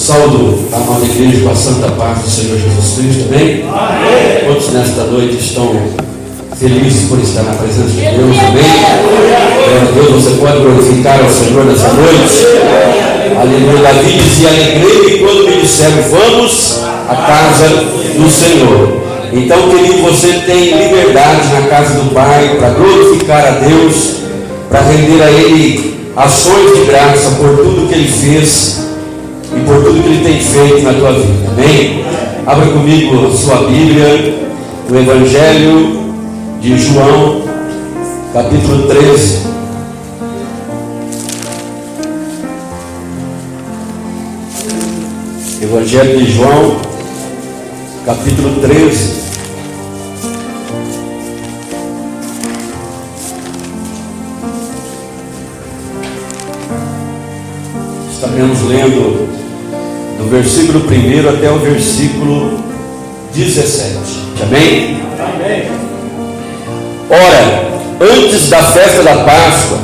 Saúdo a amada igreja com a santa paz do Senhor Jesus Cristo, amém? Amém. Todos nesta noite estão felizes por estar na presença de Deus, amém? Glória a Deus, você pode glorificar ao Senhor nessa noite. Aleluia. Davi dizia: alegrei-me quando me disseram, vamos à casa do Senhor. Então, querido, você tem liberdade na casa do Pai para glorificar a Deus, para render a Ele ações de graça por tudo que Ele fez e por tudo que Ele tem feito na tua vida, amém? Abra comigo a sua Bíblia, o Evangelho de João, capítulo 13. Evangelho de João, capítulo 13. Estaremos lendo do versículo 1 até o versículo 17. Amém? Amém. Ora, antes da festa da Páscoa,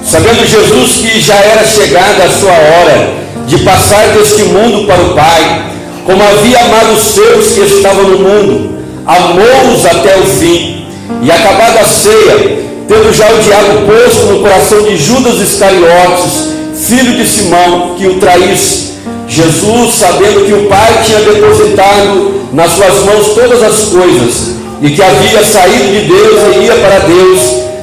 sabendo Jesus que já era chegada a sua hora de passar deste mundo para o Pai, como havia amado os seus que estavam no mundo, amou-os até o fim. E acabada a ceia, tendo já o diabo posto no coração de Judas Iscariotes, filho de Simão, que o traísse, Jesus, sabendo que o Pai tinha depositado nas suas mãos todas as coisas, e que havia saído de Deus e ia para Deus,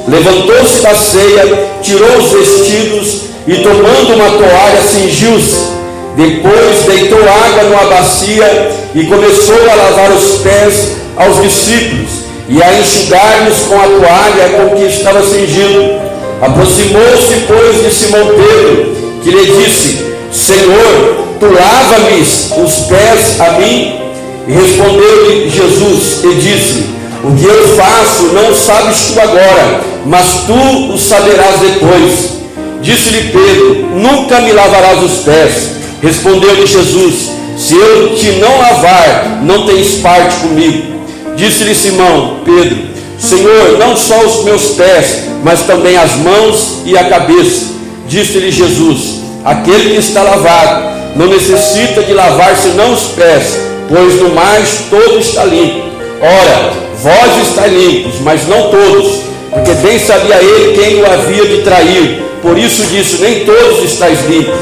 levantou-se da ceia, tirou os vestidos e, tomando uma toalha, cingiu-se. Depois deitou água numa bacia e começou a lavar os pés aos discípulos e a enxugar-lhes com a toalha com que estava cingido. Aproximou-se, pois, de Simão Pedro, que lhe disse: Senhor, tu lava-me os pés a mim? E respondeu-lhe Jesus e disse: o que eu faço não sabes tu agora, mas tu o saberás depois. Disse-lhe Pedro: nunca me lavarás os pés. Respondeu-lhe Jesus: se eu te não lavar, não tens parte comigo. Disse-lhe Simão Pedro: Senhor, não só os meus pés, mas também as mãos e a cabeça. Disse-lhe Jesus: aquele que está lavado não necessita de lavar senão os pés, pois no mais todo está limpo. Ora, vós estáis limpos, mas não todos, porque bem sabia ele quem o havia de trair. Por isso disse: nem todos estáis limpos.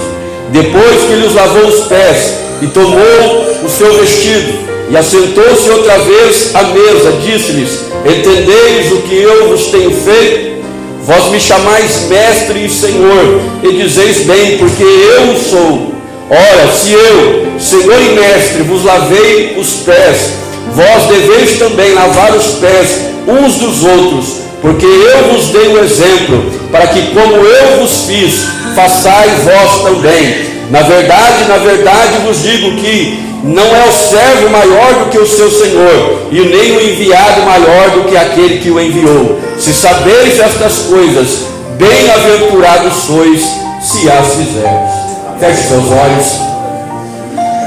Depois que lhes lavou os pés e tomou o seu vestido e assentou-se outra vez à mesa, disse-lhes: entendeis o que eu vos tenho feito? Vós me chamais mestre e senhor, e dizeis bem, porque eu o sou. Ora, se eu, senhor e mestre, vos lavei os pés, vós deveis também lavar os pés uns dos outros, porque eu vos dei um exemplo, para que como eu vos fiz, façais vós também. Na verdade vos digo que não é o servo maior do que o seu senhor, e nem o enviado maior do que aquele que o enviou. Se sabeis estas coisas, bem-aventurados sois, se as fizerdes. Feche seus olhos.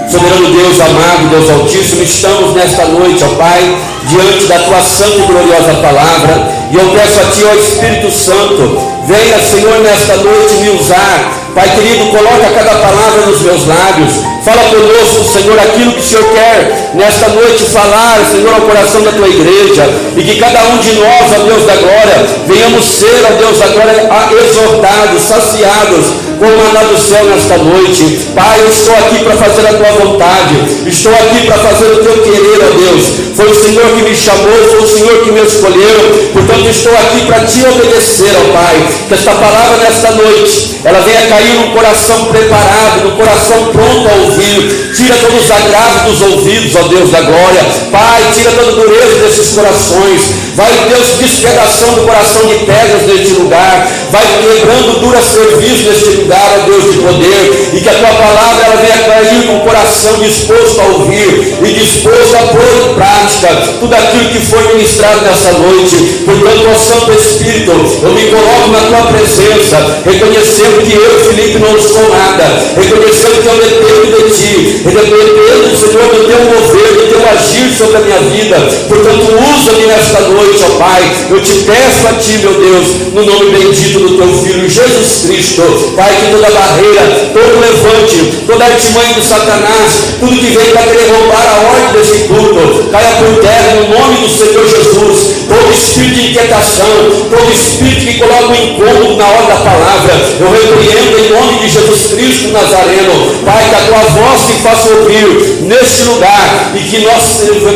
Soberano Deus, amado Deus Altíssimo, estamos nesta noite, ó Pai, diante da Tua santa e gloriosa palavra, e eu peço a Ti, ó Espírito Santo, venha, Senhor, nesta noite me usar. Pai querido, coloca cada palavra nos meus lábios, fala conosco, Senhor, aquilo que o Senhor quer nesta noite falar, Senhor, ao coração da Tua igreja, e que cada um de nós, ó Deus da glória, venhamos ser, ó Deus da glória, exortados, saciados com o maná do céu nesta noite. Pai, eu estou aqui para fazer a Tua vontade, estou aqui para fazer o Teu querer, ó Deus. Foi o Senhor que me chamou, foi o Senhor que me escolheu, portanto estou aqui para Te obedecer, ó Pai. Que esta palavra nesta noite, ela venha cair num coração preparado, num coração pronto a ouvir. Tira todos os agravos dos ouvidos, ó Deus da glória. Pai, tira toda a dureza desses corações. Vai, Deus, despedaçando o coração de pedras neste lugar. Vai quebrando dura serviço neste lugar, ó Deus de poder. E que a Tua palavra ela venha cair num coração disposto a ouvir e disposto a pôr em prática tudo aquilo que foi ministrado nessa noite. Portanto, ó Santo Espírito, eu me coloco na Tua presença, reconhecendo que eu, Felipe, não sou nada, reconhecendo que eu dependo de Ti, dependendo, Senhor, do Teu mover, do Teu agir sobre a minha vida. Portanto, usa-me nesta noite, ó Pai. Eu te peço a Ti, meu Deus, no nome bendito do Teu Filho de Jesus Cristo. Pai, que toda barreira, todo levante, toda artimanha do Satanás, tudo que vem para querer roubar a ordem desse culto, caia por terra no nome do Senhor Jesus. Todo espírito de inquietação, todo espírito que coloca um incômodo na hora da palavra, eu repreendo em nome de Jesus Cristo Nazareno. Pai, que a tua voz se faça ouvir neste lugar e que nós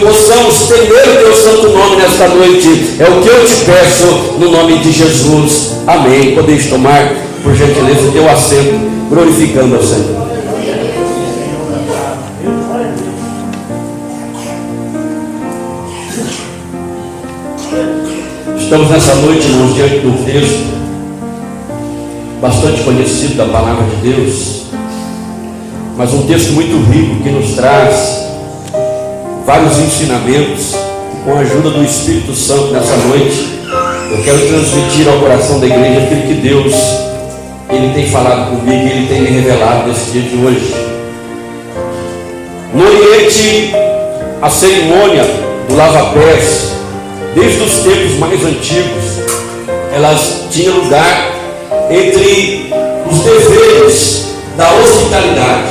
possamos temer o teu santo nome nesta noite. É o que eu te peço no nome de Jesus. Amém. Podeis tomar, por gentileza, o teu assento, glorificando ao Senhor. Estamos nessa noite, irmãos, diante do texto bastante conhecido da palavra de Deus, mas um texto muito rico que nos traz vários ensinamentos. Com a ajuda do Espírito Santo nessa noite, eu quero transmitir ao coração da igreja aquilo que Deus Ele tem falado comigo, Ele tem me revelado nesse dia de hoje. No Oriente, a cerimônia do lava-pés, desde os tempos mais antigos, elas tinham lugar entre os deveres da hospitalidade.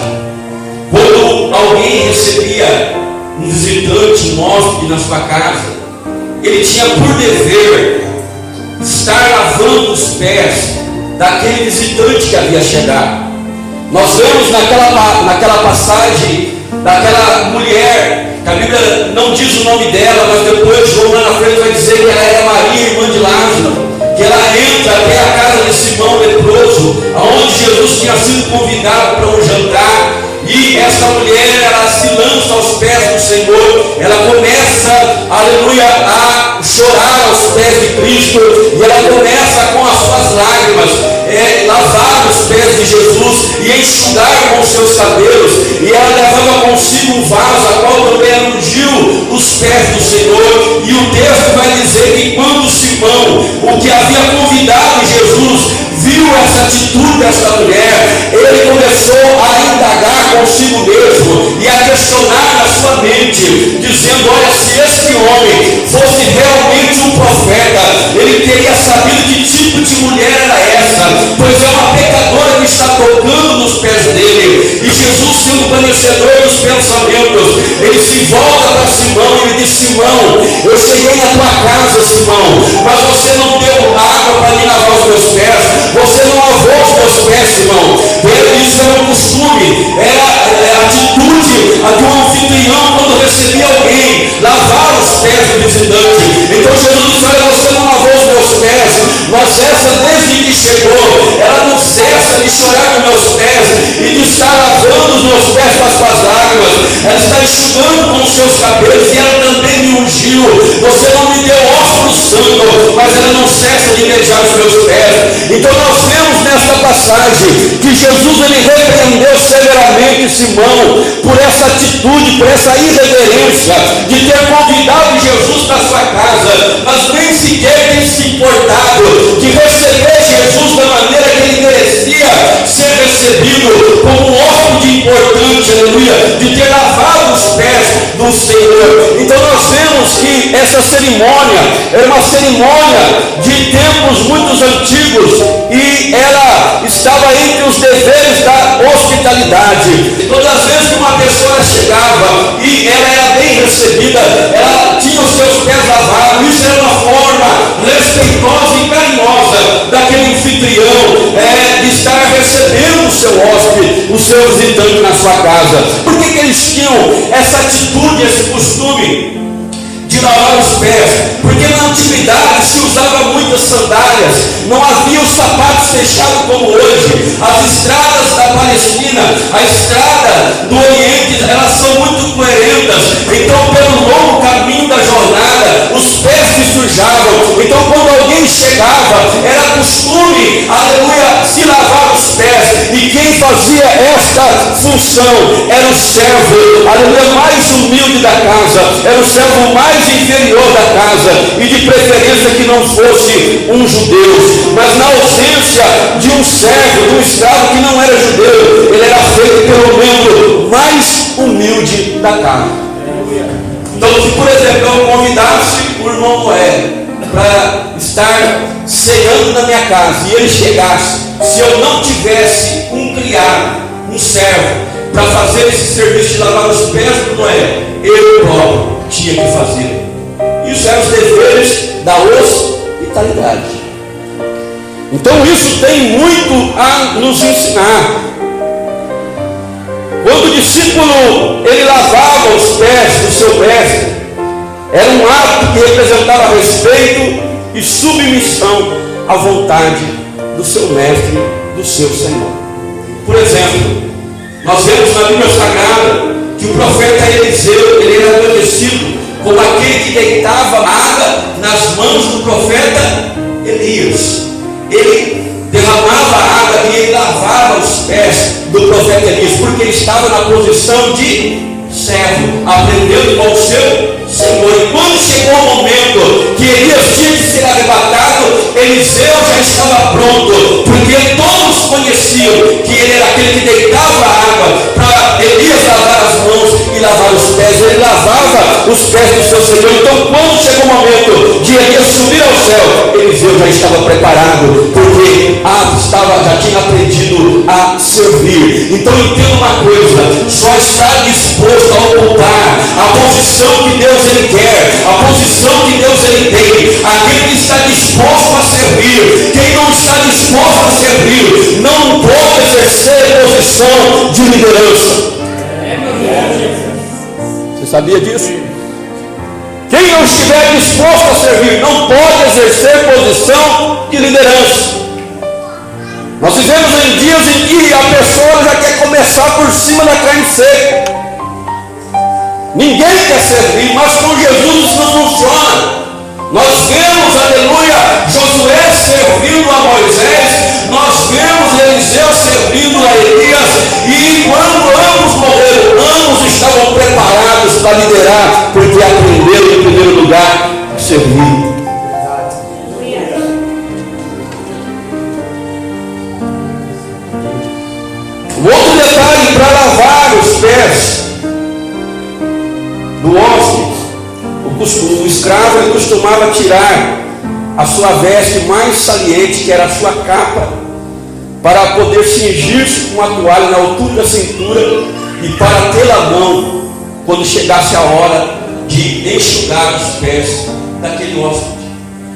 Quando alguém recebia um visitante, um hóspede na sua casa, ele tinha por dever estar lavando os pés daquele visitante que havia chegado. Nós vemos naquela passagem daquela mulher, que a Bíblia não diz o nome dela, mas depois João lá na frente vai dizer que ela era Maria, irmã de Lázaro, que ela entra até a casa de Simão leproso, aonde Jesus tinha sido convidado para um jantar. E essa mulher, ela se lança aos pés do Senhor, ela começa, aleluia, a chorar aos pés de Cristo, e ela começa com as suas lágrimas, lavar os pés de Jesus e enxugar com seus cabelos, e ela levava consigo um vaso, a qual também ungiu os pés do Senhor. E o texto vai dizer que quando Simão, o que havia convidado Jesus, viu essa atitude dessa mulher, ele começou a indagar consigo mesmo e a questionar na sua mente, dizendo: olha, se este homem fosse realmente um profeta, ele teria sabido que tipo de mulher era essa, pois é uma pecadora que está tocando nos pés dele. E Jesus, sendo conhecedor dos pensamentos, ele se volta para Simão e ele diz: Simão, eu cheguei na tua casa, Simão, mas você não deu água para me lavar os meus pés, você não lavou os meus pés, Simão. Isso era um costume, era a atitude de um anfitrião quando recebia alguém, lavar os pés do visitante. Então Jesus disse: olha, você não lavou os meus pés, mas essa desde que chegou, ela não cessa de chorar nos meus pés e de estar lavando os meus pés com as suas lágrimas, ela está enxugando com os seus cabelos, e ela também me ungiu. Você não me deu ósculo santo, mas ela não cessa de beijar os meus pés. Então nós vemos nesta passagem que Jesus, ele repreendeu severamente Simão por essa atitude, por essa irreverência de ter convidado Jesus para sua casa, mas nem sequer tem se importado de receber Jesus da maneira que ele merecia ser recebido, como um hóspede importante, aleluia, de ter lavado os pés do Senhor. Então nós vemos que essa cerimônia era uma cerimônia de tempos muito antigos, e ela estava entre os deveres da hospitalidade. Todas as vezes que uma pessoa chegava e ela era bem recebida, ela tinha os seus pés lavados. Isso era uma forma respeitosa e carinhosa daquele anfitrião, de estar recebendo o seu hóspede, o seu visitante na sua casa. Por que eles tinham essa atitude, esse costume de lavar os pés? Porque na antiguidade se usava muitas sandálias, não havia os sapatos fechados como hoje. As estradas da Palestina, a estrada do Oriente, elas são muito cruentas. Então, pelo longo caminho da jornada, os pés se sujavam. Então, quando alguém chegava, era costume, aleluia, se lavar os pés. E quem fazia esta função era o servo, aleluia, mais humilde da casa, era o servo mais inferior da casa, e de preferência que não fosse um judeu. Mas na ausência de um servo, de um escravo que não era judeu, ele era feito pelo membro mais humilde da casa. Então, se por exemplo eu convidasse o irmão Noé, para estar ceando na minha casa e ele chegasse, se eu não tivesse um criado, um servo, para fazer esse serviço de lavar os pés do Noé, eu próprio tinha que fazer. Isso eram os deveres da hospitalidade. Então isso tem muito a nos ensinar. Quando o discípulo ele lavava os pés do seu mestre, era um ato que representava respeito e submissão à vontade do seu mestre, do seu Senhor. Por exemplo, nós vemos na Bíblia Sagrada que o profeta Eliseu, ele era conhecido como aquele que deitava água nas mãos do profeta Elias. Ele derramava água e ele lavava os pés do profeta Elias, porque ele estava na posição de servo, aprendendo com o seu Senhor. E quando chegou o momento que Elias tinha que ser arrebatado, Eliseu já estava pronto, porque todos conheciam que ele era aquele que deitava a água para Elias lavar as mãos e lavar os pés. Ele lavava os pés do seu Senhor. Então quando chegou o momento de Elias subir ao céu, Eliseu já estava preparado, porque já tinha aprendido a servir. Então entenda uma coisa: só está disposto a ocultar a posição que Deus ele quer, a posição que Deus ele tem, aquele que está disposto a servir. Quem não está disposto a servir não pode exercer posição de liderança. Você sabia disso? Quem não estiver disposto a servir não pode exercer posição de liderança. Nós vivemos em dias em que a pessoa já quer começar por cima da carne seca. Ninguém quer servir, mas com Jesus isso não funciona. Nós vemos, aleluia, Josué servindo a Moisés, nós vemos Eliseu servindo a Elias, e quando ambos morreram, ambos estavam preparados para liderar, porque aprenderam em primeiro lugar a servir. Um outro detalhe para lavar os pés do hóspede, o escravo ele costumava tirar a sua veste mais saliente, que era a sua capa, para poder cingir-se com a toalha na altura da cintura e para tê-la à mão quando chegasse a hora de enxugar os pés daquele hóspede.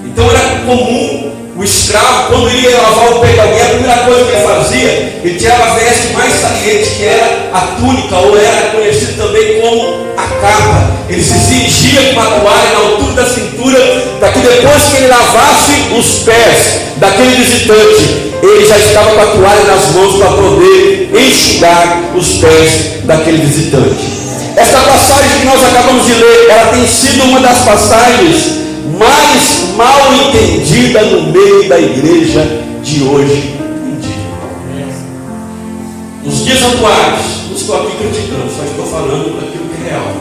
Então era comum o escravo, quando ele ia lavar o pé de alguém, a primeira coisa que ele fazia, ele tirava a veste mais saliente, que era a túnica, ou era conhecido também como a capa. Ele se cingia com a toalha na altura da cintura, para que depois que ele lavasse os pés daquele visitante, ele já estava com a toalha nas mãos para poder enxugar os pés daquele visitante. Esta passagem que nós acabamos de ler, ela tem sido uma das passagens mais mal entendida no meio da igreja de hoje em dia. Nos dias atuais, não estou aqui criticando, só estou falando daquilo que é real.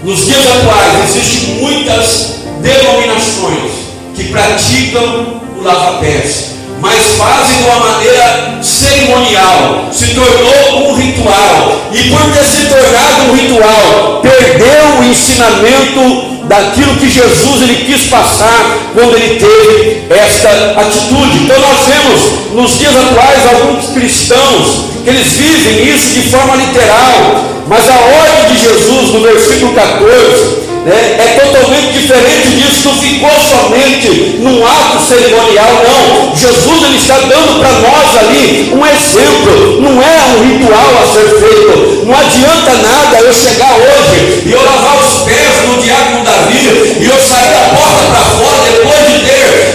Nos dias atuais existem muitas denominações que praticam o lava-pés, mas fazem de uma maneira cerimonial, se tornou um ritual, e por ter se tornado um ritual, perdeu o ensinamento daquilo que Jesus ele quis passar quando ele teve esta atitude. Então nós vemos nos dias atuais alguns cristãos que eles vivem isso de forma literal, mas a ordem de Jesus no versículo 14 é totalmente diferente disso. Não ficou somente num ato cerimonial, não. Jesus ele está dando para nós ali um exemplo. Não é um ritual a ser feito. Não adianta nada eu chegar hoje e eu lavar os pés do diácono Davi e eu sair da porta para fora depois de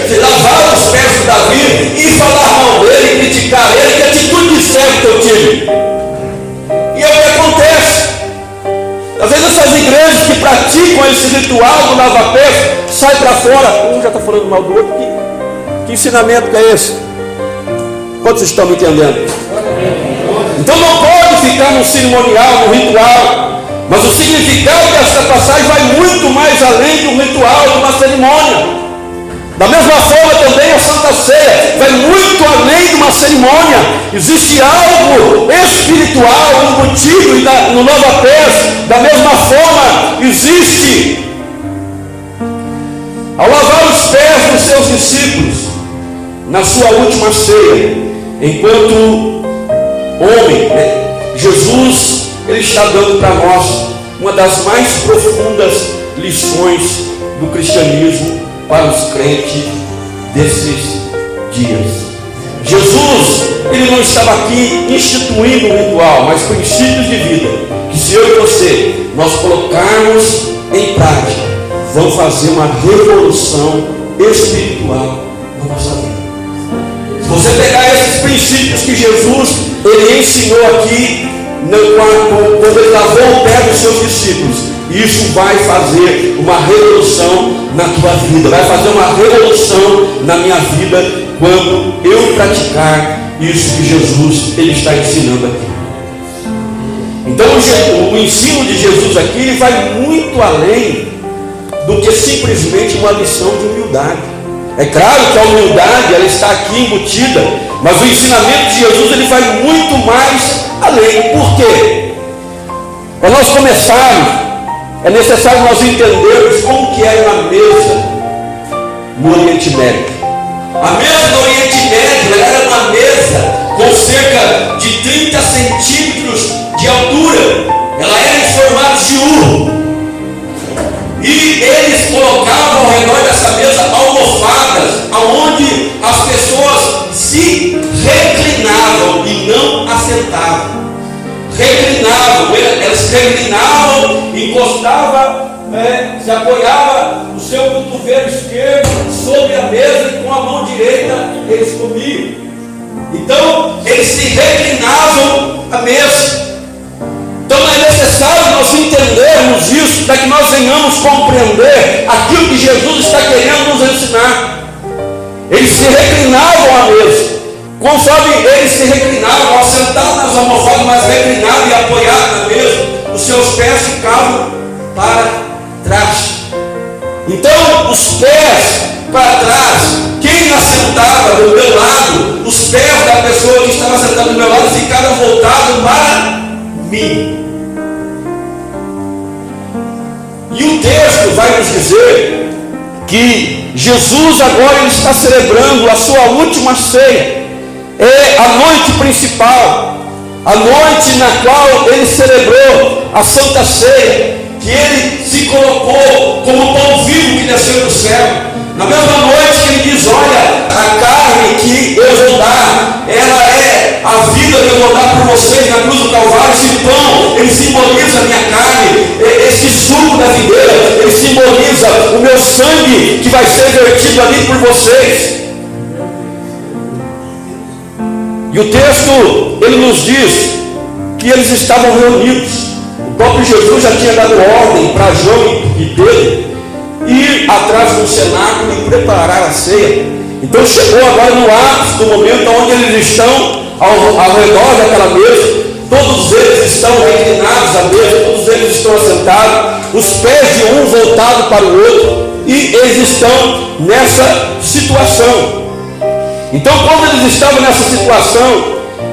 ter lavado os pés do Davi e falar mal dele, criticar ele. Que atitude de servo que eu tive? E é o que acontece. Às vezes essas igrejas que praticam esse ritual do lava-pés saem para fora, um já está falando mal do outro. Que ensinamento que é esse? Quantos estão me entendendo? Então não pode ficar no cerimonial, no ritual, mas o significado dessa passagem vai muito mais além de um ritual, de uma cerimônia. Da mesma forma também a Santa Ceia vai muito além de uma cerimônia. Existe algo espiritual embutido no lava-pés. Da mesma forma existe Ao lavar os pés dos seus discípulos, na sua última ceia, enquanto homem, Jesus, ele está dando para nós uma das mais profundas lições do cristianismo para os crentes desses dias. Jesus, ele não estava aqui instituindo um ritual, mas princípios de vida, que se eu e você, nós colocarmos em prática, vão fazer uma revolução espiritual na nossa vida. Se você pegar esses princípios que Jesus, ele ensinou aqui, quando ele lavou o pé dos seus discípulos, isso vai fazer uma revolução na tua vida, vai fazer uma revolução na minha vida, quando eu praticar isso que Jesus ele está ensinando aqui. Então o ensino de Jesus aqui, ele vai muito além do que simplesmente uma lição de humildade. É claro que a humildade ela está aqui embutida, mas o ensinamento de Jesus ele vai muito mais além. Por quê? Para nós começarmos, é necessário nós entendermos como que era a mesa no Oriente Médio. A mesa do Oriente Médio era uma mesa com cerca de 30 centímetros de altura. Ela era em formato de U. E eles colocavam ao redor dessa mesa almofadas, aonde as pessoas se reclinavam e não assentavam. Reclinavam, elas reclinavam, encostavam, se apoiava o seu cotovelo esquerdo sobre a mesa e com a mão direita eles comiam. Então eles se reclinavam à mesa. Então é necessário nós entendermos isso, para que nós venhamos compreender aquilo que Jesus está querendo nos ensinar. Eles se reclinavam à mesa. Conforme eles se reclinavam, assentados nas almofadas, mas reclinados e apoiados na mesa, os seus pés ficavam para trás. Então os pés para trás, quem assentava do meu lado, os pés da pessoa que estava sentada do meu lado ficaram voltados para mim. E o texto vai nos dizer que Jesus agora ele está celebrando a sua última ceia. É a noite principal, a noite na qual ele celebrou a Santa Ceia, que ele se colocou como pão vivo que desceu do céu. Na mesma noite que ele diz: olha, a carne que eu vou dar, ela é a vida que eu vou dar por vocês na cruz do Calvário. Esse pão, ele simboliza a minha carne. Esse suco da videira, ele simboliza o meu sangue que vai ser vertido ali por vocês. E o texto, ele nos diz que eles estavam reunidos. O próprio Jesus já tinha dado ordem para João e Pedro ir atrás do cenáculo e preparar a ceia. Então chegou agora no ápice do momento onde eles estão ao redor daquela mesa. Todos eles estão reclinados à mesa, todos eles estão assentados, os pés de um voltados para o outro, e eles estão nessa situação. Então quando eles estavam nessa situação,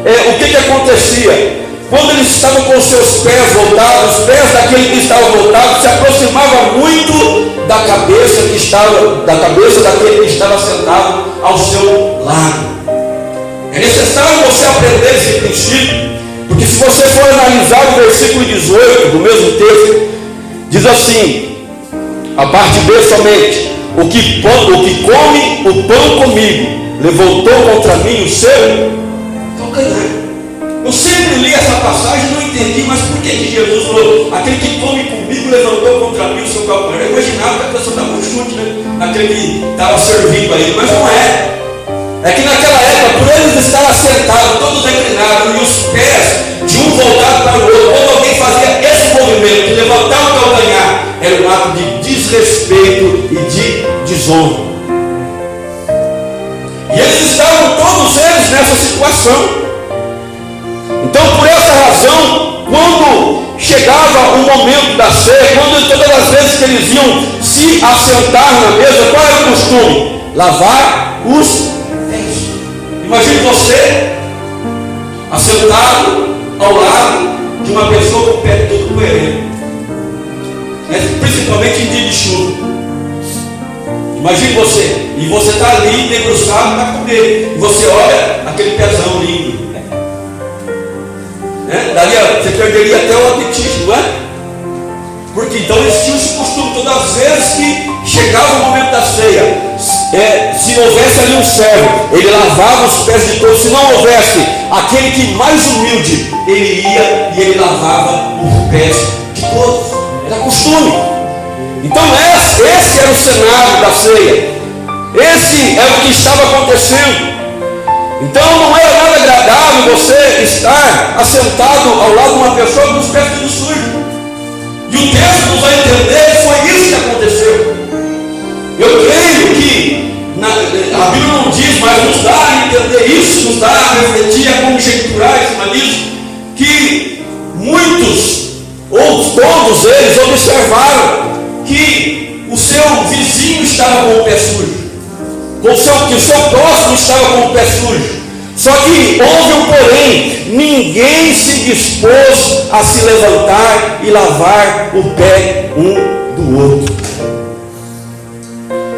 o que acontecia? Quando eles estavam com os seus pés voltados, os pés daquele que estava voltado se aproximava muito da cabeça daquele que estava sentado ao seu lado. É necessário você aprender esse princípio, porque se você for analisar o versículo 18 do mesmo texto, diz assim, a parte B somente: o que come o pão comigo levantou contra mim o seu calcanhar. Eu sempre li essa passagem e não entendi, mas por que Jesus falou: aquele que come comigo levantou contra mim o seu calcanhar? Eu imaginava que a pessoa estava um chute, naquele que estava servindo a ele, mas não é. É que naquela época, por eles estarem sentados, todos reclinados, e os pés de um voltado para o outro, quando alguém fazia esse movimento de levantar o calcanhar, era um ato de desrespeito e de desonra. E eles estavam todos eles nessa situação. Então, por essa razão, quando chegava o momento da ceia, quando todas as vezes que eles iam se assentar na mesa, qual era o costume? Lavar os pés. Imagine você assentado ao lado de uma pessoa com o pé todo poeirento, principalmente em dia de chuva. Imagine você, e você está ali debruçado para comer, e você olha aquele pezão lindo, né? Daria, você perderia até o apetite, não é? Porque então existia esse costume, todas as vezes que chegava o momento da ceia, se houvesse ali um servo, ele lavava os pés de todos. Se não houvesse aquele que mais humilde, ele ia e ele lavava os pés de todos. Era costume. Então esse era o cenário da ceia, esse era o que estava acontecendo. Então não era nada agradável você estar assentado ao lado de uma pessoa com os pés tudo sujos. E o texto nos vai entender que foi isso que aconteceu. Eu creio que a Bíblia não diz, mas nos dá a entender isso, nos dá a refletir, a conjecturar em cima disso, que muitos, ou todos eles, observaram que o seu vizinho estava com o pé sujo, que o seu próximo estava com o pé sujo. Só que houve um porém, ninguém se dispôs a se levantar e lavar o pé um do outro.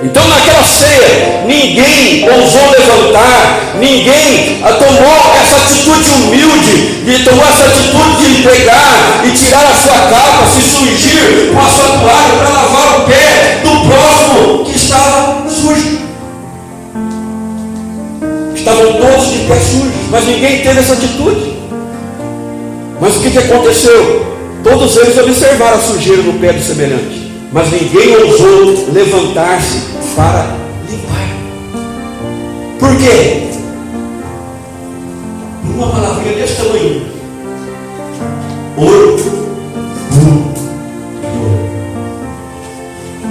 Então naquela ceia, ninguém ousou levantar, ninguém tomou essa atitude humilde, tomou essa atitude de pegar e tirar a sua capa, se sujir com a sua toalha para lavar o pé do próximo que estava sujo. Estavam todos de pé sujos, mas ninguém teve essa atitude. Mas o que aconteceu? Todos eles observaram a sujeira no pé do semelhante, mas ninguém ousou levantar-se para limpar. Por quê? Por uma palavrinha desse tamanho: orgulho.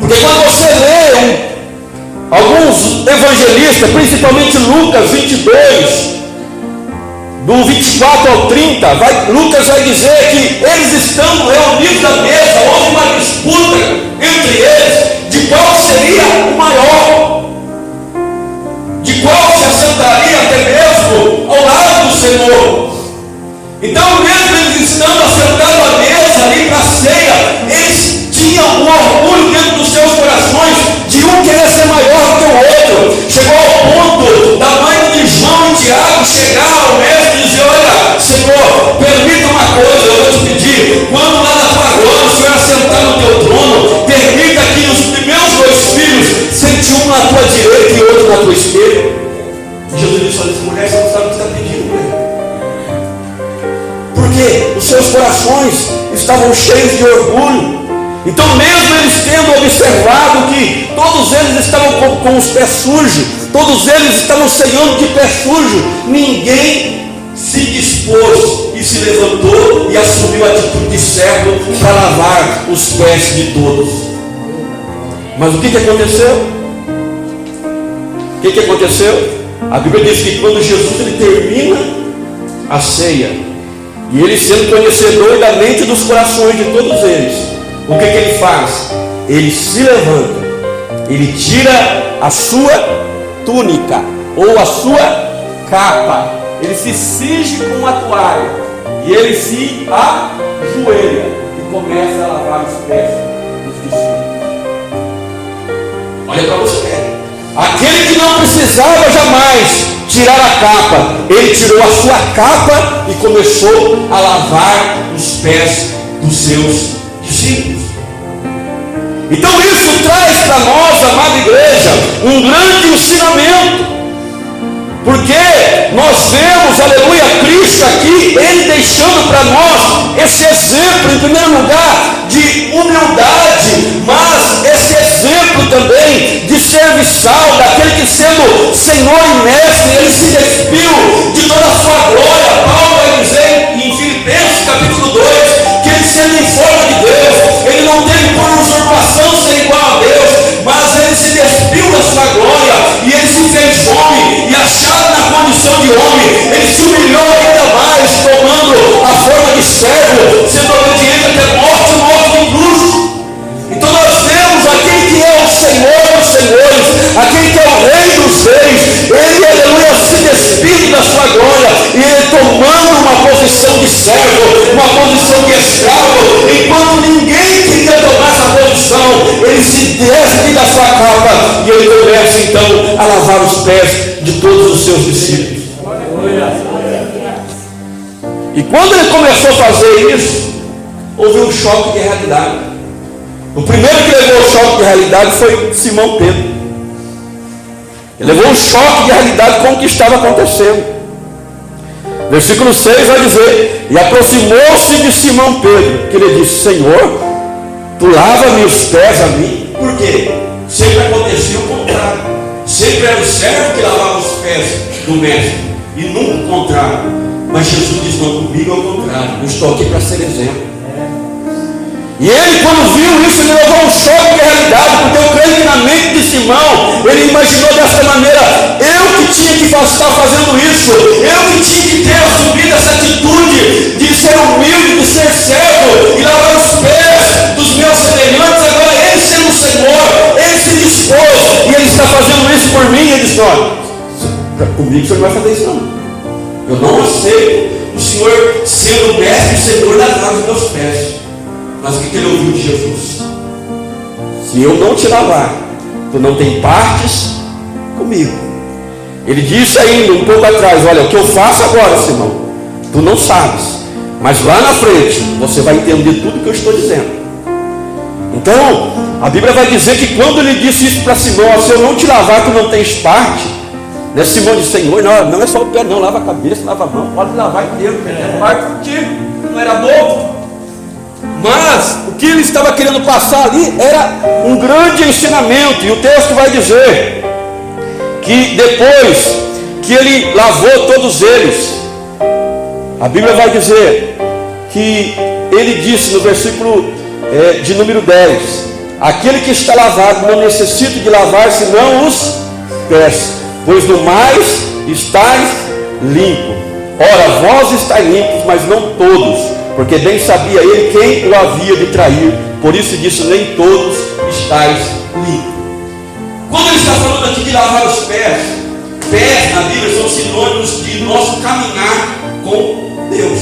Porque quando você lê alguns evangelistas, principalmente Lucas 22, do 24 ao 30, Lucas vai dizer que eles estando reunidos à mesa, houve uma disputa entre eles de qual seria o maior, de qual se assentaria até mesmo ao lado do Senhor. Então, mesmo eles estando assentados à mesa ali para a ceia, eles tinham um orgulho dentro dos seus corações de um querer ser maior que o outro. Chegou ao ponto da mãe de João e Tiago chegar ao mestre e dizer: olha, Senhor, permita uma coisa, eu vou te pedir, quando lá na tua glória o Senhor assentar no teu trono, permita que os meus dois filhos sente um na tua direita e outro na tua esquerda. E Jesus disse: olha, essa mulher, você não sabe o que está pedindo, mulher. Porque os seus corações estavam cheios de orgulho. Então, mesmo eles tendo observado que todos eles estavam com os pés sujos, todos eles estavam ceiando de pé sujo, ninguém se dispôs e se levantou e assumiu a atitude de servo para lavar os pés de todos. Mas o que aconteceu? O que aconteceu? A Bíblia diz que quando Jesus ele termina a ceia, e ele sendo conhecedor da mente e dos corações de todos eles, o que ele faz? Ele se levanta, ele tira a sua túnica ou a sua capa, ele se cinge com uma toalha e ele se ajoelha e começa a lavar os pés dos discípulos. Olha para você ver, aquele que não precisava jamais tirar a capa, ele tirou a sua capa e começou a lavar os pés dos seus discípulos. Então isso traz para nós, amada igreja, um grande ensinamento, porque nós vemos, aleluia, Cristo aqui, ele deixando para nós esse exemplo, em primeiro lugar, de humildade, mas esse exemplo também de serviçal, daquele que sendo Senhor e Mestre, ele se despiu de toda a sua glória. Paulo vai dizer em Filipenses capítulo 2, que ele sendo em forma de Deus, ele não teve por usurpação ser igual a Deus, mas ele se despiu da sua glória, e ele se fez homem, e achado na condição de homem, ele se humilhou ainda mais, tomando a forma de servo, sendo obediente até morte, morte de cruz. Então nós temos aquele que é o Senhor dos senhores, aquele que é o Rei dos reis, ele, aleluia, se despiu os pés de todos os seus discípulos. E quando ele começou a fazer isso, houve um choque de realidade. O primeiro que levou o choque de realidade foi Simão Pedro. Ele levou um choque de realidade com o que estava acontecendo. Versículo 6 vai dizer: e aproximou-se de Simão Pedro, que lhe disse: Senhor, tu lava-me os pés a mim? Por quê? Sempre acontecia o contrário. Sempre era o servo que lavava os pés do mestre, e nunca o contrário. Mas Jesus diz: não, comigo é o contrário, eu estou aqui para ser exemplo. E ele, quando viu isso, ele levou um choque de realidade, porque eu creio que na mente de Simão, ele imaginou dessa maneira: eu que tinha que estar fazendo isso, eu que tinha que ter assumido essa atitude de ser humilde, de ser servo e lavar os pés dos meus semelhantes. Agora ele sendo o Senhor, ele se dispôs, e ele está fazendo isso por mim. Ele diz: olha, comigo você não vai fazer isso não. Eu não aceito o Senhor sendo o mestre e Senhor lavar os meus pés. Mas o que ele ouviu de Jesus? Se eu não te lavar, tu não tem partes comigo. Ele disse ainda um pouco atrás: olha, o que eu faço agora, Simão, tu não sabes, mas lá na frente você vai entender tudo que eu estou dizendo. Então a Bíblia vai dizer que quando ele disse isso para Simão: se eu não te lavar, tu não tens parte, né? Simão disse: Senhor, não é só o pé não, lava a cabeça, lava a mão, pode lavar inteiro, porque é parte contigo, não era bobo. Mas o que ele estava querendo passar ali era um grande ensinamento. E o texto vai dizer que depois que ele lavou todos eles, a Bíblia vai dizer que ele disse no versículo de número 10: aquele que está lavado não necessita de lavar senão os pés, pois no mais estáis limpo. Ora, vós estáis limpos, mas não todos, porque bem sabia ele quem o havia de trair. Por isso disse: nem todos estáis limpos. Quando ele está falando aqui de lavar os pés, pés na Bíblia são sinônimos de nosso caminhar com Deus.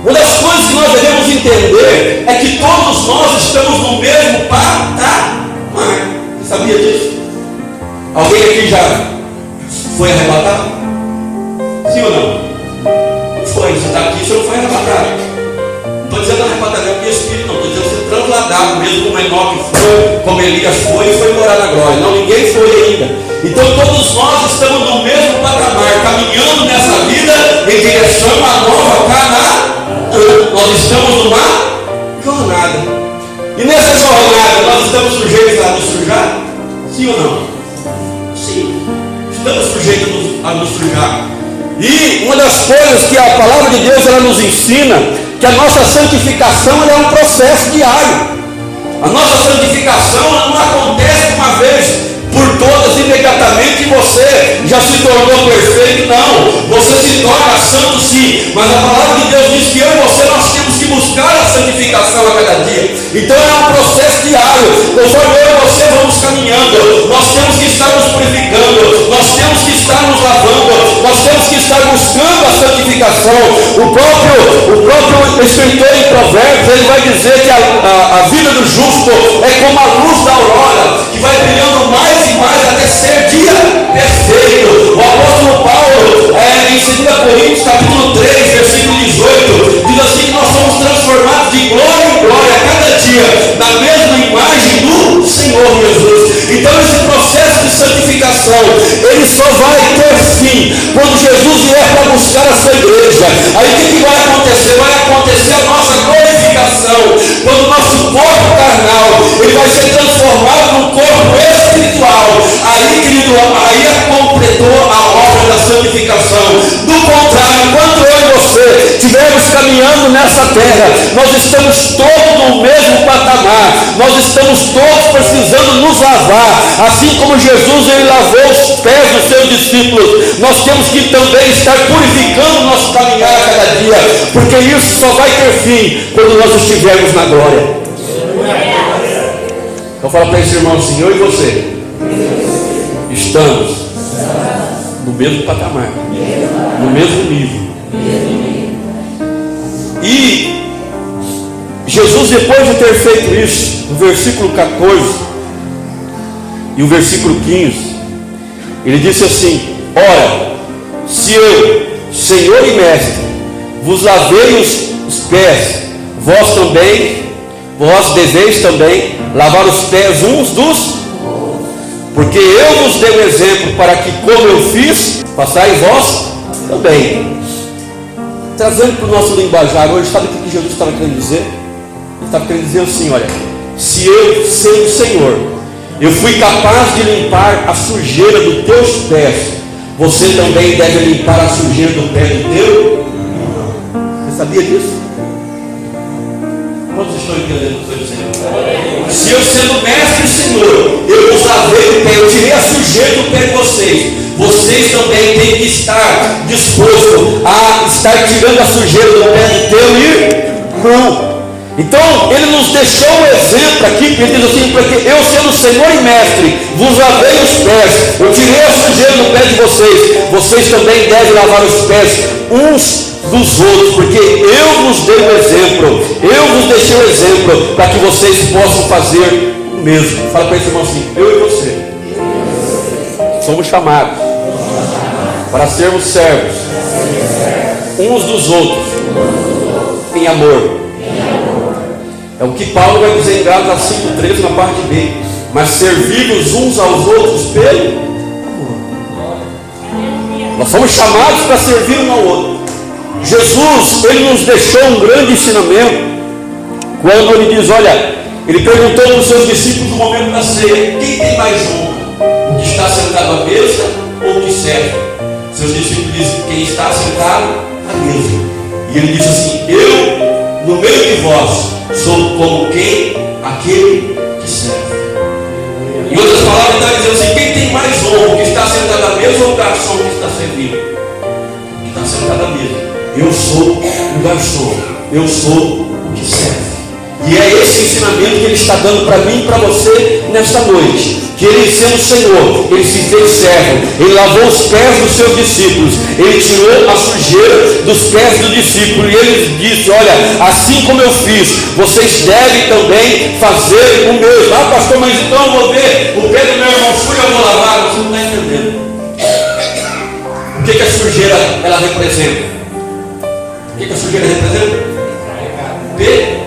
Uma das coisas que nós devemos entender é que todos nós estamos no mesmo patamar. Você sabia disso? Alguém aqui já foi arrebatado? Sim ou não? Foi, você está aqui, você não foi arrebatado. Não estou dizendo arrebatamento de espírito, não. Estou dizendo ser transladado, mesmo como Enoque foi, como Elias foi e foi morar na glória. Não, ninguém foi ainda. Então todos nós estamos no mesmo patamar, caminhando nessa vida em direção à nova Canaã. Nós estamos numa jornada. E nessa jornada nós estamos sujeitos a nos sujar? Sim ou não? Sim. Estamos sujeitos a nos sujar. E uma das coisas que a palavra de Deus ela nos ensina, que a nossa santificação ela é um processo diário. A nossa santificação ela não acontece de uma vez por todas, imediatamente, e você já se tornou perfeito. Não, você se torna santo sim, mas a palavra de Deus diz que eu e você nós temos que buscar a santificação a cada dia. Então é um processo diário. Conforme eu e você vamos caminhando, nós temos que estar nos purificando, nós temos que estar nos lavando, nós temos que estar buscando a santificação. O próprio escritor em Provérbios, ele vai dizer que a vida do justo é como a luz da aurora, que vai brilhando mais e mais até ser dia perfeito. O apóstolo Paulo, em 2 Coríntios capítulo 3, versículo 18, diz assim que nós somos transformados de glória em glória a cada dia, na mesma imagem do Senhor Jesus. Então esse processo de santificação, ele só vai ter fim quando Jesus vier para buscar a sua igreja. Aí o que vai acontecer? Vai acontecer a nossa glorificação, quando o nosso corpo carnal ele vai ser transformado num corpo espiritual. Aí, querido, aí completou a obra da santificação. Do contrário, enquanto eu e você estivermos caminhando nessa terra, nós estamos todos no mesmo patamar, nós estamos todos precisando nos lavar, assim como Jesus ele lavou os pés dos seus discípulos. Nós temos que também estar purificando o nosso caminhar a cada dia, porque isso só vai ter fim quando nós estivermos na glória. Então fala para esse irmão assim: eu e você estamos no mesmo patamar, no mesmo nível. E Jesus, depois de ter feito isso, no versículo 14 e o versículo 15, Ele disse assim: ora, se eu, Senhor e Mestre, vos lavei os pés, vós deveis também lavar os pés uns dos, porque eu vos dei um exemplo para que, como eu fiz, façais vós também. Trazendo para o nosso linguajar hoje, sabe o que Jesus estava querendo dizer? Ele estava querendo dizer assim: olha, se eu, sendo o Senhor, eu fui capaz de limpar a sujeira dos teus pés, você também deve limpar a sujeira do pé do teu. Você sabia disso? Quantos estão entendendo o que eu estou dizendo? Se eu, sendo mestre e Senhor, eu vos lavei o pé, eu tirei a sujeira do pé de vocês também têm que estar disposto a estar tirando a sujeira do pé do teu irmão. Então, ele nos deixou um exemplo aqui, que ele diz assim: porque eu, sendo Senhor e Mestre, vos lavei os pés, eu tirei a sujeira do pé de vocês também devem lavar os pés uns dos outros, porque eu vos dei o exemplo, eu vos deixei o exemplo, para que vocês possam fazer o mesmo. Fala para esse irmão assim: eu e você somos chamados para sermos servos uns dos outros em amor. É o que Paulo vai dizer em Gálatas 5:13 na parte B. Mas servir-vos uns aos outros pelo amor. Nós somos chamados para servir um ao outro. Jesus, ele nos deixou um grande ensinamento quando ele diz: olha, ele perguntou para os seus discípulos no momento da ceia: quem tem mais honra, o que está sentado à mesa ou o que serve? Seus discípulos dizem: quem está sentado à mesa. E ele diz assim: eu, no meio de vós, sou como quem? Aquele que serve. Em outras palavras, ele está dizendo assim: quem tem mais honra, o que está sentado à mesa ou o garçom que está servindo? O que está sentado à mesa. Eu sou o garçom, eu sou o que serve. E é esse ensinamento que ele está dando para mim e para você nesta noite. Que ele, sendo Senhor, ele se fez servo, ele lavou os pés dos seus discípulos, ele tirou a sujeira dos pés do discípulo, e ele disse: olha, assim como eu fiz, vocês devem também fazer o mesmo. Ah, pastor, mas então eu vou ver o pé do meu irmão sujo, eu vou lavar. Você não está entendendo o que a sujeira ela representa. O que a sujeira representa? Pecado.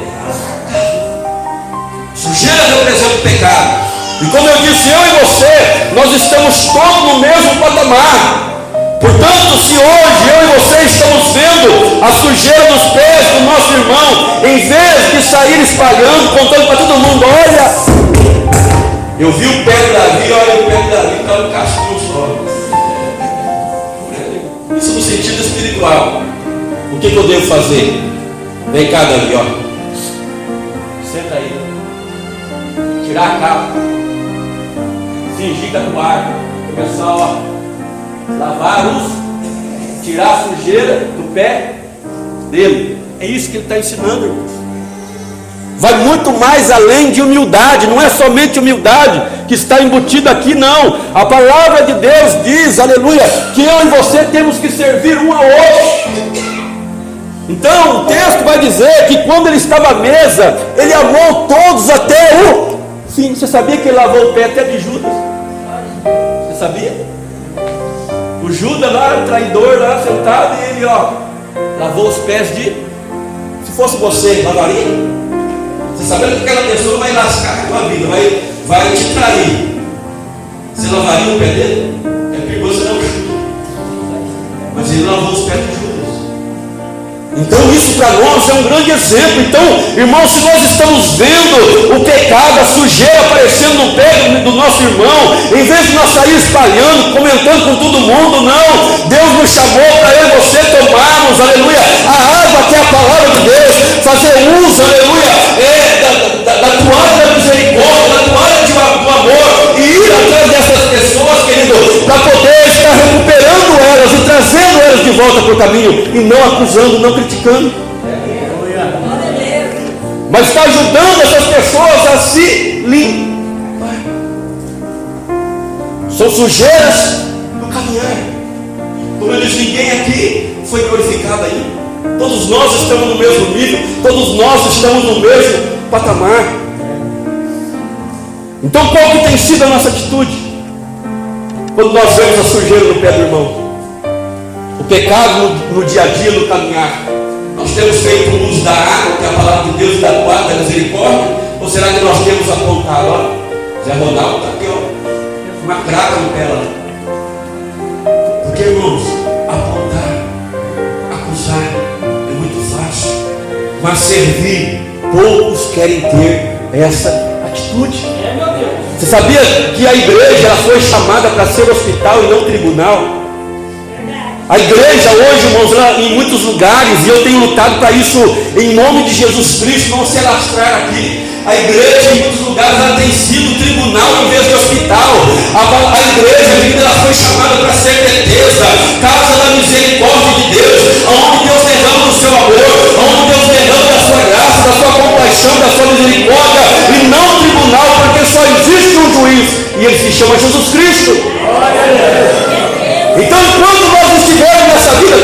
Sujeira representa o pecado. E como eu disse, eu e você, nós estamos todos no mesmo patamar. Portanto, se hoje eu e você estamos vendo a sujeira dos pés do nosso irmão, em vez de sair espalhando, contando para todo mundo: olha, eu vi o pé de Davi, olha, o pé de Davi está no casquinho só. Isso no sentido espiritual. O que eu devo fazer? Vem cá, Davi, ó. Senta aí. Tirar a capa. Fingir que é do ar. Começar, ó. Lavar tirar a sujeira do pé dele. É isso que ele está ensinando, irmãos. Vai muito mais além de humildade. Não é somente humildade que está embutido aqui, não. A palavra de Deus diz, aleluia, que eu e você temos que servir um ao outro. Então o texto vai dizer que quando ele estava à mesa, ele amou todos até o fim. Você sabia que ele lavou o pé até de Judas? Você sabia? O Judas lá, o traidor lá sentado, e ele, ó, lavou os pés de... Se fosse você, lavaria? Você sabendo que aquela pessoa vai lascar a tua vida, vai te trair. Você lavaria o pé dele? É perigoso não. Mas ele lavou os pés de Judas. Então isso para nós é um grande exemplo. Então, irmãos, se nós estamos vendo o pecado, a sujeira aparecendo no pé do nosso irmão, em vez de nós sair espalhando, comentando com todo mundo, não. Deus nos chamou para eu e você tomarmos, aleluia, a água que é a palavra de Deus, fazer uso, aleluia, da toalha da misericórdia, da toalha do amor, e ir atrás dessas pessoas, querido, para poder estar recuperando elas e trazendo elas de volta para o caminho, e não acusando, não criticando, mas está ajudando essas pessoas a se limpar. São sujeiras do caminhar. Como eu disse, ninguém aqui foi glorificado ainda. Todos nós estamos no mesmo nível, todos nós estamos no mesmo patamar. Então qual que tem sido a nossa atitude? Quando nós vemos a sujeira no pé do irmão, o pecado no dia a dia, no caminhar, nós temos feito uso da água, que é a palavra de Deus, e da guarda, da misericórdia? Ou será que nós temos apontado? Ó, Zé Ronaldo está aqui, ó, uma craca no pé lá. Porque, irmãos, apontar, acusar é muito fácil, mas servir, poucos querem ter essa atitude. Você sabia que a igreja ela foi chamada para ser hospital e não tribunal? A igreja hoje, irmãos, ela, em muitos lugares, e eu tenho lutado para isso em nome de Jesus Cristo, não se alastrar aqui. A igreja em muitos lugares ela tem sido tribunal em vez de hospital. A igreja ainda ela foi chamada para ser pretesa, casa da misericórdia de Deus, onde Deus derrama o seu amor, onde Deus derrama da sua graça, da sua compaixão, da sua misericórdia, e não tribunal, porque só existe um juiz, e ele se chama Jesus Cristo. Então, enquanto nós estivermos nessa vida,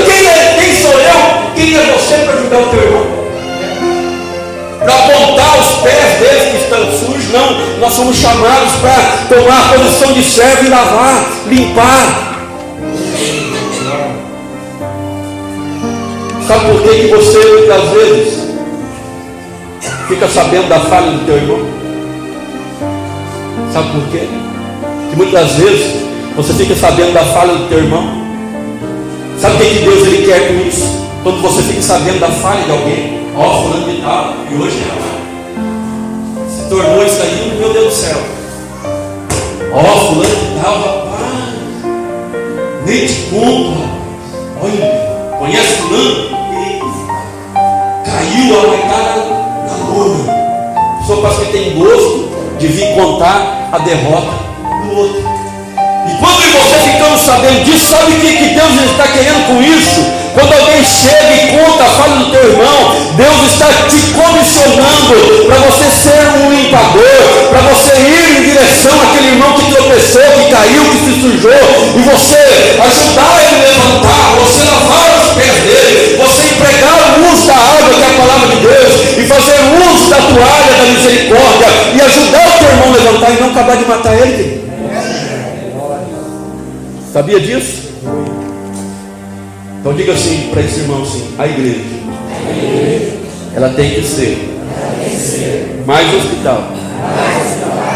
quem sou eu? Quem é você para ajudar o teu irmão? Para apontar os pés deles que estão sujos? Não, nós somos chamados para tomar a posição de servo e lavar, limpar. Sabe por que você muitas vezes fica sabendo da falha do teu irmão? Sabe por quê? Que muitas vezes você fica sabendo da falha do teu irmão. Sabe o que Deus ele quer com isso? Quando você fica sabendo da falha de alguém, ó, fulano de tal, e hoje se tornou isso aí, meu Deus do céu. Ó, fulano de tal, rapaz, nem te conto, rapaz. Olha, conhece fulano? Caiu a marcada na lona. Só parece que tem gosto de vir contar a derrota do outro. E quando você ficamos sabendo disso, sabe o que Deus está querendo com isso? Quando alguém chega e conta a falha do teu irmão, Deus está te comissionando para você ser um limpador, para você ir em direção àquele irmão que tropeçou, que caiu, que se sujou, e você ajudar ele a levantar, você lavar os pés dele, você empregar o uso da água, que é a palavra de Deus, e fazer uso da toalha da misericórdia, e ajudar o teu irmão a levantar e não acabar de matar ele. Sabia disso? Então diga assim para esse irmão assim: a igreja ela tem que ser mais hospital,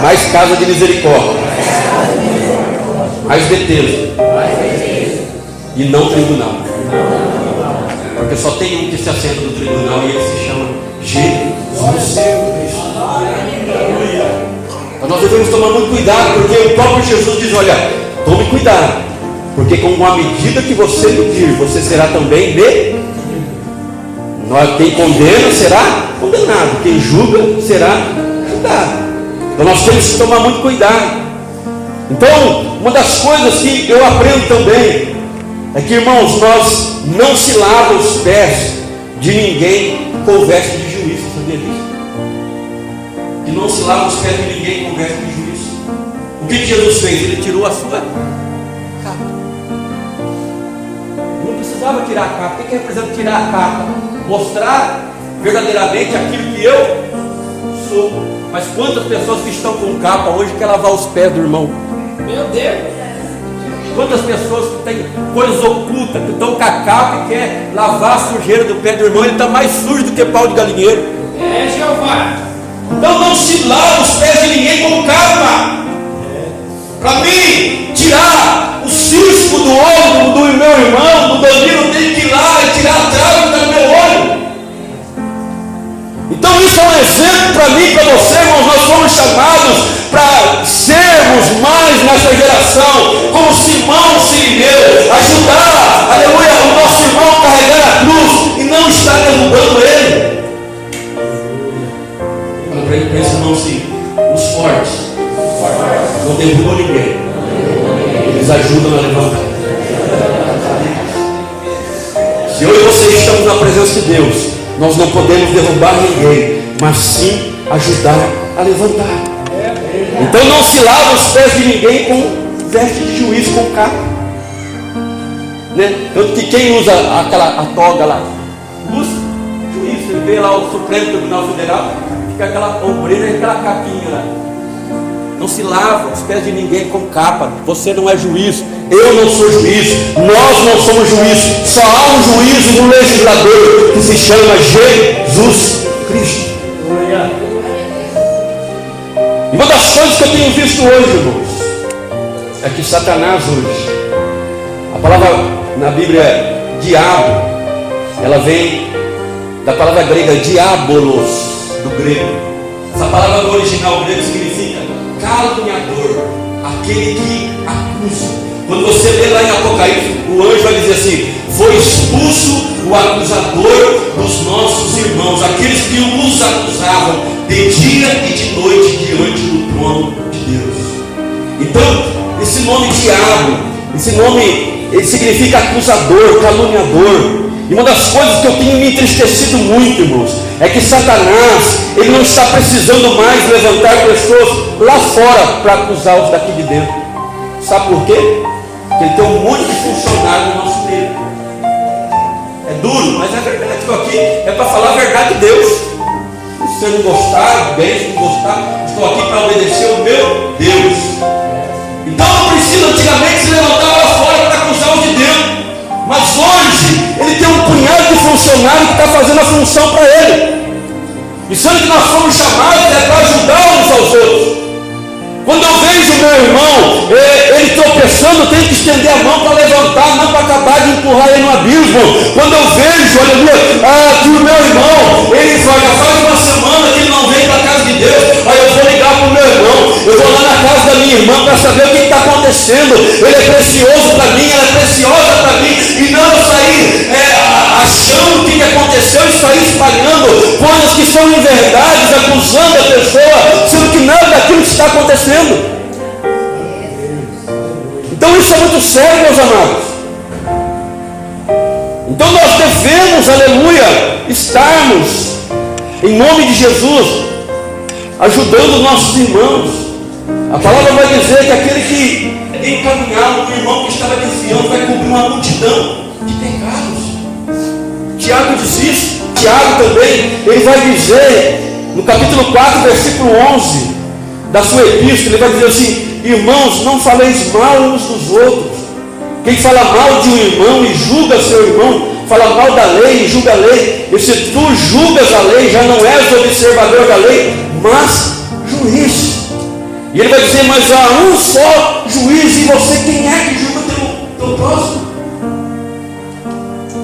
mais casa de misericórdia, mais defesa e não tribunal. Porque só tem um que se assenta no tribunal e ele se chama Jesus. Então nós devemos tomar muito cuidado, porque o próprio Jesus diz: olha, tome cuidado, porque com a medida que você medir, você será também medido. Quem condena será condenado, quem julga será julgado. Então nós temos que tomar muito cuidado. Então, uma das coisas que eu aprendo também é que, irmãos, nós não se lava os pés de ninguém com veste de juízo. Sabia disso? Que não se lava os pés de ninguém com veste de juízo. O que Jesus fez? Ele tirou a sua capa. Não precisava tirar a capa. O que representa tirar a capa? Mostrar verdadeiramente aquilo que eu sou. Mas quantas pessoas que estão com capa hoje querem lavar os pés do irmão? Meu Deus! Quantas pessoas que têm coisas ocultas, que estão com a capa e querem lavar a sujeira do pé do irmão? Ele está mais sujo do que pau de galinheiro. É, Jeová! Então não se lava os pés de ninguém com capa. Para mim, tirar o cisco do olho do meu irmão, do Danilo, tem que ir lá e tirar a trave do meu olho. Então isso é um exemplo para mim e para você, irmãos. Nós somos chamados para sermos mais nessa geração, como Simão Sirineu, ajudar, aleluia, o nosso irmão a carregar a cruz e não estar derrubando ele. Fala para ele, para esse irmão assim: os fortes não derrubam ninguém, eles ajudam a levantar. Se eu e você estamos na presença de Deus, nós não podemos derrubar ninguém, mas sim ajudar a levantar. Então não se lava os pés de ninguém com veste de juiz, com capa, né? Tanto que quem usa a toga lá, usa juiz, ele vê lá o Supremo Tribunal Federal, fica aquela ombreira e aquela capinha lá. Não se lava os pés de ninguém com capa. Você não é juiz. Eu não sou juiz. Nós não somos juiz. Só há um juiz, um legislador, que se chama Jesus Cristo. E uma das coisas que eu tenho visto hoje, irmãos, é que Satanás hoje, a palavra na Bíblia é diabo, ela vem da palavra grega diabolos, do grego. Essa palavra no original grego significa caluniador, aquele que acusa. Quando você lê lá em Apocalipse, o anjo vai dizer assim: foi expulso o acusador dos nossos irmãos, aqueles que os acusavam de dia e de noite diante do trono de Deus. Então, esse nome diabo, esse nome, ele significa acusador, caluniador. E uma das coisas que eu tenho me entristecido muito, irmãos, é que Satanás, ele não está precisando mais levantar pessoas lá fora para acusar os daqui de dentro. Sabe por quê? Porque ele tem um monte de funcionário no nosso meio. É duro, mas é verdade. Estou aqui é para falar a verdade de Deus. Se você não gostar, bem, se não gostar, estou aqui para obedecer o meu Deus. Então não precisa antigamente se levantar lá fora para acusar os de dentro. Mas hoje ele tem um punhado de funcionário que está fazendo a função para ele. E sendo que nós fomos chamados para ajudar uns aos outros. Quando eu vejo meu irmão, ele tropeçando, eu tenho que estender a mão para levantar, não para acabar de empurrar ele no abismo. Quando eu vejo, aleluia, que o meu irmão, ele já faz uma semana que ele não vem para a casa de Deus, aí eu vou ligar para o meu irmão, eu vou lá na casa da minha irmã para saber o que está acontecendo. Ele é precioso para mim, ela é preciosa para mim, e não sair achando o que aconteceu e sair espalhando coisas que são inverdades, acusando a pessoa, sendo que nada daquilo que está acontecendo. Então isso é muito sério, meus amados. Então nós devemos, aleluia, estarmos em nome de Jesus ajudando nossos irmãos. A palavra vai dizer que aquele que encaminhar um irmão que estava desviando vai cobrir uma multidão de pecados. Tiago diz isso. Tiago também, ele vai dizer no capítulo 4, versículo 11 da sua epístola, ele vai dizer assim: irmãos, não faleis mal uns dos outros. Quem fala mal de um irmão e julga seu irmão, fala mal da lei e julga a lei. E se tu julgas a lei, já não és observador da lei, mas juiz. E ele vai dizer: mas há um só juiz, e você quem é que julga o teu próximo?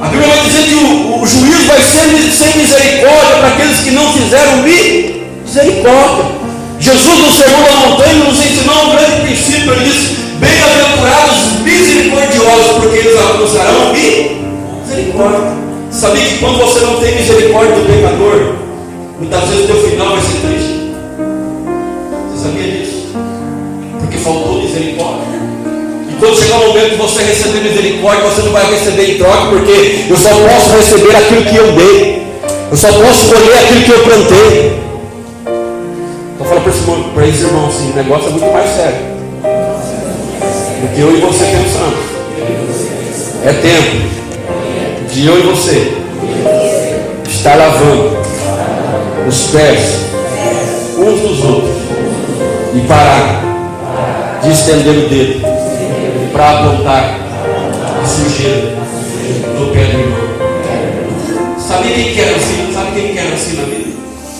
A Bíblia vai dizer que o juiz vai ser sem misericórdia para aqueles que não fizeram misericórdia. Jesus no Sermão da Montanha nos ensinou um grande princípio. Ele diz: bem-aventurados misericordiosos, porque eles alcançarão misericórdia. Sabia que quando você não tem misericórdia do pecador, muitas vezes o teu final vai ser triste? Você sabia disso? Porque faltou misericórdia. E quando chegar o momento de você receber misericórdia, você não vai receber em troca, porque eu só posso receber aquilo que eu dei. Eu só posso colher aquilo que eu plantei. Então fala para esse irmão assim: o negócio é muito mais sério do que eu e você pensamos. É tempo de eu e você estar lavando os pés uns dos outros e parar de estender o dedo para apontar a sujeira no pé do irmão. Sabia quem que era assim? Sabe quem que era assim na vida?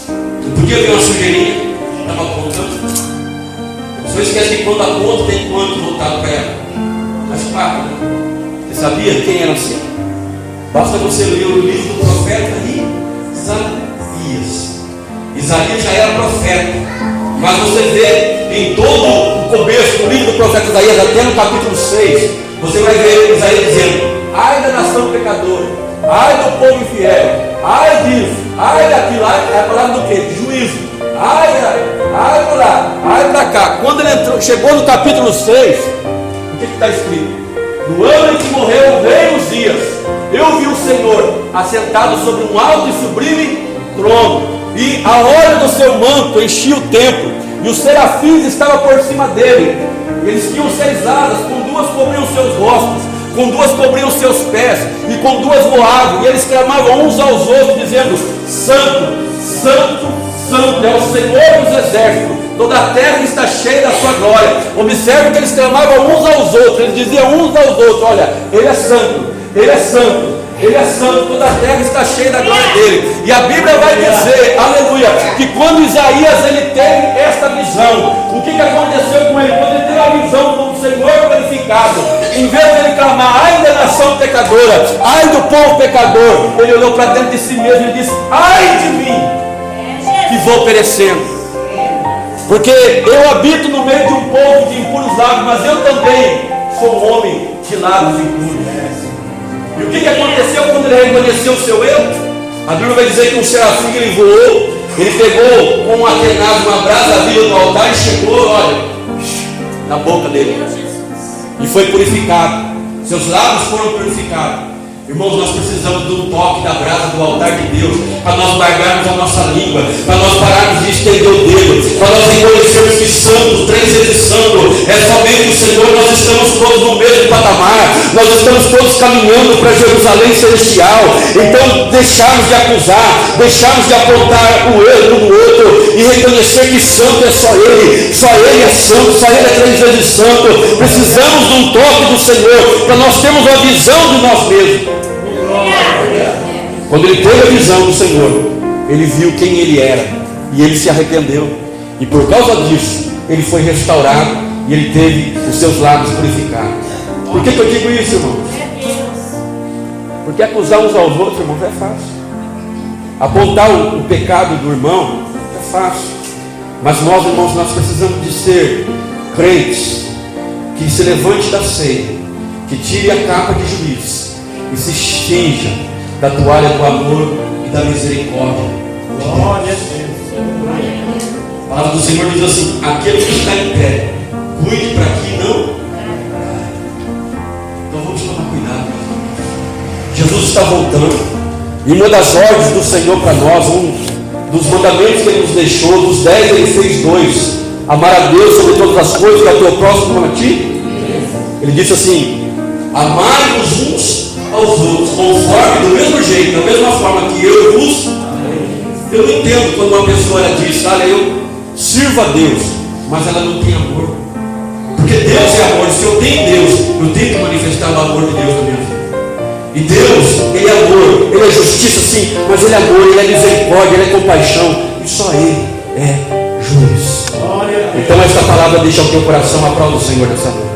Eu podia ver uma sujeirinha, estava apontando. Só esquece que quando aponta tem quanto voltado para ela? Faz parte, né? Você sabia quem era assim? Basta você ler o livro do profeta Isaías. Isaías já era profeta, mas você vê em todo o começo do livro do profeta Isaías, até no capítulo 6, você vai ver Isaías dizendo: ai da nação pecadora, ai do povo infiel, ai disso, ai daquilo. É a palavra do quê? De juízo. Ai para lá, ai para cá. Quando ele chegou no capítulo 6, o que está escrito? No ano em que morreu o rei Uzias, eu vi o Senhor assentado sobre um alto e sublime trono, e a orla do seu manto enchia o templo, e os serafins estavam por cima dele. Eles tinham 6 asas, com 2 cobriam seus rostos, com 2 cobriam seus pés, e com 2 voavam, e eles clamavam uns aos outros, dizendo: Santo, Santo, Santo é o Senhor dos exércitos, toda a terra está cheia da sua glória. Observe que eles clamavam uns aos outros, eles diziam uns aos outros: olha, Ele é santo, Ele é santo, Ele é santo, toda a terra está cheia da glória dele. E a Bíblia vai dizer, aleluia, que quando Isaías ele teve esta visão, o que aconteceu com ele? Quando ele teve a visão do Senhor glorificado, em vez de ele clamar: ai da nação pecadora, ai do povo pecador, ele olhou para dentro de si mesmo e disse: ai de mim, que vou perecendo. Porque eu habito no meio de um povo de impuros lábios, mas eu também sou um homem de lábios impuros. E o que aconteceu quando ele reconheceu o seu erro? A Bíblia vai dizer que um serafim ele voou, ele pegou com uma tenaz uma brasa viva do altar e chegou, olha, na boca dele, e foi purificado. Seus lábios foram purificados. Irmãos, nós precisamos de um toque da brasa do altar de Deus, para nós guardarmos a nossa língua, para nós pararmos de estender o dedo, para nós reconhecermos que santo, 3 vezes santo, é somente o Senhor. Nós estamos todos no mesmo patamar, nós estamos todos caminhando para Jerusalém celestial. Então deixarmos de acusar, deixarmos de apontar o erro um no outro e reconhecer que santo é só Ele é santo, só Ele é 3 vezes santo. Precisamos de um toque do Senhor, para nós termos uma visão de nós mesmos. Quando ele teve a visão do Senhor, ele viu quem ele era e ele se arrependeu, e por causa disso ele foi restaurado e ele teve os seus lábios purificados. Por que eu digo isso, irmãos? Porque acusar uns aos outros, irmãos, é fácil. Apontar o pecado do irmão é fácil. Mas nós, irmãos, nós precisamos de ser crentes que se levante da ceia, que tire a capa de juiz e se cinja da toalha do amor e da misericórdia. Glória a Deus. A palavra do Senhor diz assim: aquele que está em pé, cuide para que não. Então vamos tomar cuidado. Jesus está voltando, e uma das ordens do Senhor para nós, um dos mandamentos que Ele nos deixou, dos 10 Ele fez 2: amar a Deus sobre todas as coisas e ao teu próximo como a ti. Ele disse assim: amai-vos uns aos outros, conforme, do mesmo jeito, da mesma forma que eu vos. Eu não entendo quando uma pessoa diz: olha, eu sirvo a Deus, mas ela não tem amor. Porque Deus é amor. Se eu tenho Deus, eu tenho que manifestar o amor de Deus na minha vida. E Deus, Ele é amor, Ele é justiça sim, mas Ele é amor, Ele é misericórdia, Ele é compaixão, e só Ele é juiz. Então esta palavra deixa o teu coração à prova do Senhor dessa noite.